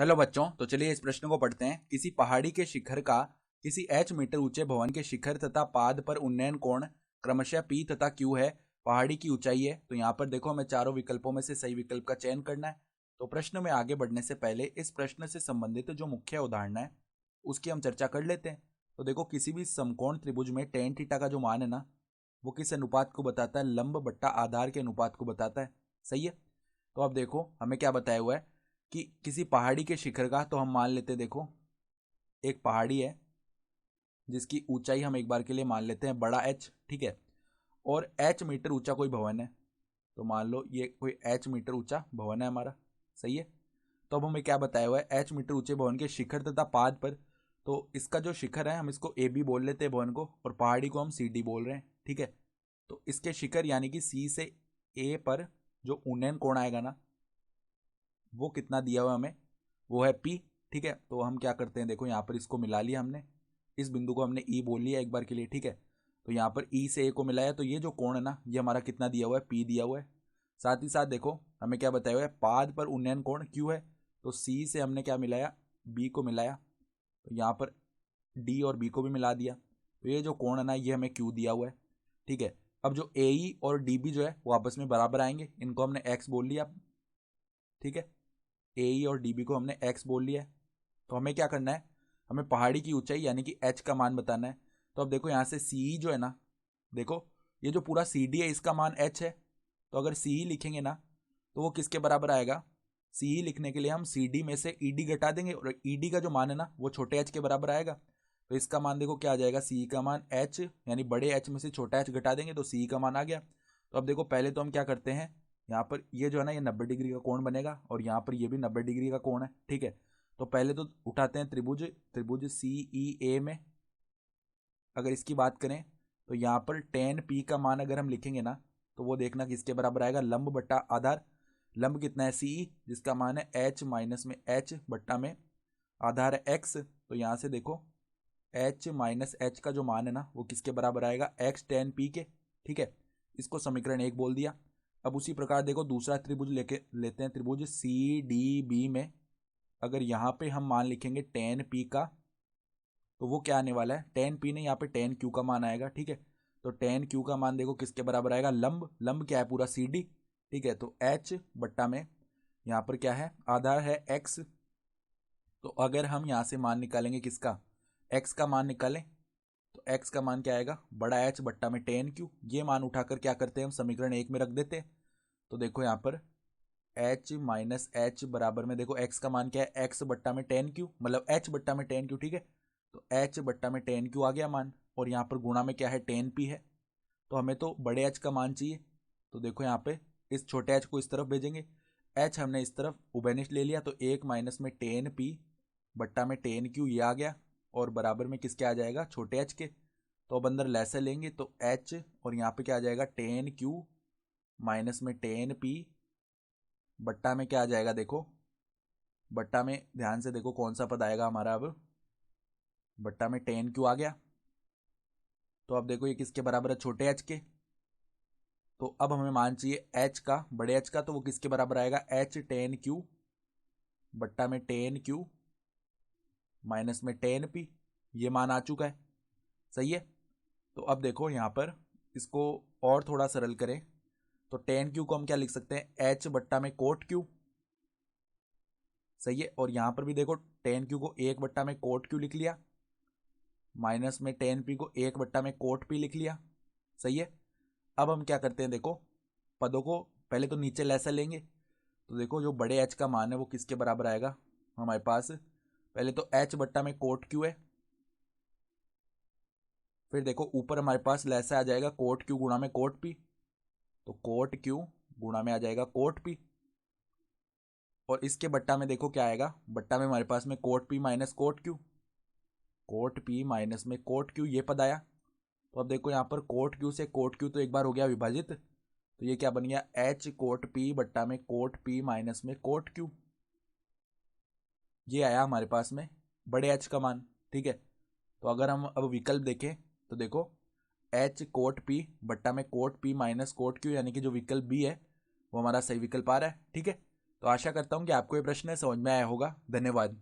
Hello बच्चों, तो चलिए इस प्रश्न को पढ़ते हैं। किसी पहाड़ी के शिखर का किसी h मीटर ऊंचे भवन के शिखर तथा पाद पर उन्नयन कोण क्रमशः p तथा q है। पहाड़ी की ऊंचाई है। तो यहाँ पर देखो, हमें चारों विकल्पों में से सही विकल्प का चयन करना है। तो प्रश्न में आगे बढ़ने से पहले इस प्रश्न से संबंधित जो मुख्य उदाहरण है उसकी हम चर्चा कर लेते हैं। तो देखो, किसी भी समकोण त्रिभुज में tan थीटा का जो मान है ना, वो किस अनुपात को बताता है? लंब बट्टा आधार के अनुपात को बताता है। सही है। तो अब देखो, हमें क्या बताया हुआ है कि किसी पहाड़ी के शिखर का, तो हम मान लेते हैं, देखो एक पहाड़ी है जिसकी ऊंचाई हम एक बार के लिए मान लेते हैं बड़ा H, ठीक है। और H मीटर ऊंचा कोई भवन है। तो मान लो ये कोई H मीटर ऊंचा भवन है हमारा। सही है। तो अब हमें क्या बताया हुआ है? H मीटर ऊंचे भवन के शिखर तथा पाद पर, तो इसका जो शिखर है हम इसको AB बोल लेते हैं भवन को, और पहाड़ी को हम CD बोल रहे हैं, ठीक है। तो इसके शिखर यानी कि C से A पर जो उन्नयन कोण आएगा ना, वो कितना दिया हुआ हमें? वो है P, ठीक है। तो हम क्या करते हैं, देखो यहाँ पर इसको मिला लिया हमने, इस बिंदु को हमने E बोल लिया एक बार के लिए, ठीक है। तो यहाँ पर E से A को मिलाया, तो ये जो कोण है ना, ये हमारा कितना दिया हुआ है? P दिया हुआ है। साथ ही साथ देखो, हमें क्या बताया हुआ है? पाद पर उन्नयन कोण Q है। तो C से हमने क्या मिलाया? B को मिलाया। तो यहाँ पर D और B को भी मिला दिया। तो ये जो कोण है ना, ये हमें Q दिया हुआ है, ठीक है। अब जो AE और DB जो है वो आपस में बराबर आएंगे, इनको हमने X बोल लिया, ठीक है। AE और DB को हमने X बोल लिया है। तो हमें क्या करना है? हमें पहाड़ी की ऊंचाई यानी कि H का मान बताना है। तो अब देखो, यहाँ से CE जो है ना, देखो ये जो पूरा CD है इसका मान H है। तो अगर CE लिखेंगे ना, तो वो किसके बराबर आएगा? CE लिखने के लिए हम CD में से ED घटा देंगे, और ED का जो मान है ना, वो छोटे h के बराबर आएगा। तो इसका मान देखो क्या आ जाएगा? CE का मान H, यानी बड़े H में से छोटा h घटा देंगे तो CE का मान आ गया। तो अब देखो, पहले तो हम क्या करते हैं, यहाँ पर ये जो है ना, ये 90 डिग्री का कोण बनेगा, और यहाँ पर ये भी 90 डिग्री का कोण है, ठीक है। तो पहले तो उठाते हैं त्रिभुज, त्रिभुज CEA में अगर इसकी बात करें, तो यहाँ पर tan P का मान अगर हम लिखेंगे ना, तो वो देखना किसके बराबर आएगा? लंब बट्टा आधार। लंब कितना है? CE, जिसका मान है H माइनस में H बट्टा में आधार है X। तो यहाँ से देखो, H माइनस H का जो मान है ना, वो किसके बराबर आएगा? X tan P के, ठीक है। इसको समीकरण 1 बोल दिया। अब उसी प्रकार देखो, दूसरा त्रिभुज लेके लेते हैं, त्रिभुज CDB में अगर यहाँ पे हम मान लिखेंगे tan P का, तो वो क्या आने वाला है? tan P नहीं, यहाँ पे tan Q का मान आएगा, ठीक है। तो tan Q का मान देखो किसके बराबर आएगा? लंब, लंब क्या है? पूरा CD, ठीक है। तो H बट्टा में यहाँ पर क्या है? आधार है X। तो अगर हम यहाँ से मान निकालेंगे किसका? X का मान निकालें, तो X का मान क्या आएगा? बड़ा H बट्टा में tan Q। ये मान उठाकर क्या करते हैं हम? समीकरण 1 में रख देते हैं। तो देखो यहाँ पर H माइनस H बराबर में, देखो X का मान क्या है? X बट्टा में tan Q, मतलब H बट्टा में tan Q, ठीक है। तो H बट्टा में tan Q आ गया मान, और यहाँ पर गुणा में क्या है? tan P है। तो हमें तो बड़े H का मान चाहिए। तो देखो यहाँ पे इस छोटे h को इस तरफ भेजेंगे, H हमने इस तरफ उभयनिष्ठ ले लिया, तो 1 माइनस में tan P बट्टा में tan Q ये आ गया, और बराबर में किसके आ जाएगा? छोटे h के। तो अब अंदर लेसे लेंगे तो H, और यहाँ पे क्या आ जाएगा? tan Q माइनस में tan P बट्टा में क्या आ जाएगा? देखो बट्टा में ध्यान से देखो कौन सा पद आएगा हमारा। अब बट्टा में tan Q आ गया। तो अब देखो ये किसके बराबर है? छोटे h के। तो अब हमें मान चाहिए h का, बड़े h का, तो वो किसके बराबर आएगा? H tan Q बट्टा में tan Q माइनस में tan P। ये मान आ चुका है। सही है। तो अब देखो यहाँ पर इसको और थोड़ा सरल करें, तो tan Q को हम क्या लिख सकते हैं? H बट्टा में cot Q। सही है। और यहाँ पर भी देखो, tan Q को 1 बट्टा में cot Q लिख लिया, माइनस में tan P को 1 बट्टा में cot P लिख लिया। सही है। अब हम क्या करते हैं, देखो पदों को पहले तो नीचे लेसा लेंगे। तो देखो जो बड़े h का मान है वो किसके बराबर आएगा हमारे पास? पहले तो h बट्टा में cot Q है, फिर देखो ऊपर हमारे पास लेसा आ जाएगा cot Q गुणा में cot P। तो cot Q गुणा में आ जाएगा cot P, और इसके बट्टा में देखो क्या आएगा? बट्टा में हमारे पास में cot P minus cot Q, cot P minus में cot Q, ये पद आया। तो अब देखो यहाँ पर cot Q से cot Q तो एक बार हो गया विभाजित, तो ये क्या बन गया? H cot P बट्टा में cot P माइनस में cot Q। ये आया हमारे पास में बड़े h का मान, ठीक है। तो अगर हम अब विकल्प देखें, तो देखो H कोट P बट्टा में quote P minus quote Q, यानी कि जो विकल्प बी है वो हमारा सही विकल्प आ रहा है, ठीक है। तो आशा करता हूँ कि आपको ये प्रश्न समझ में आया होगा। धन्यवाद।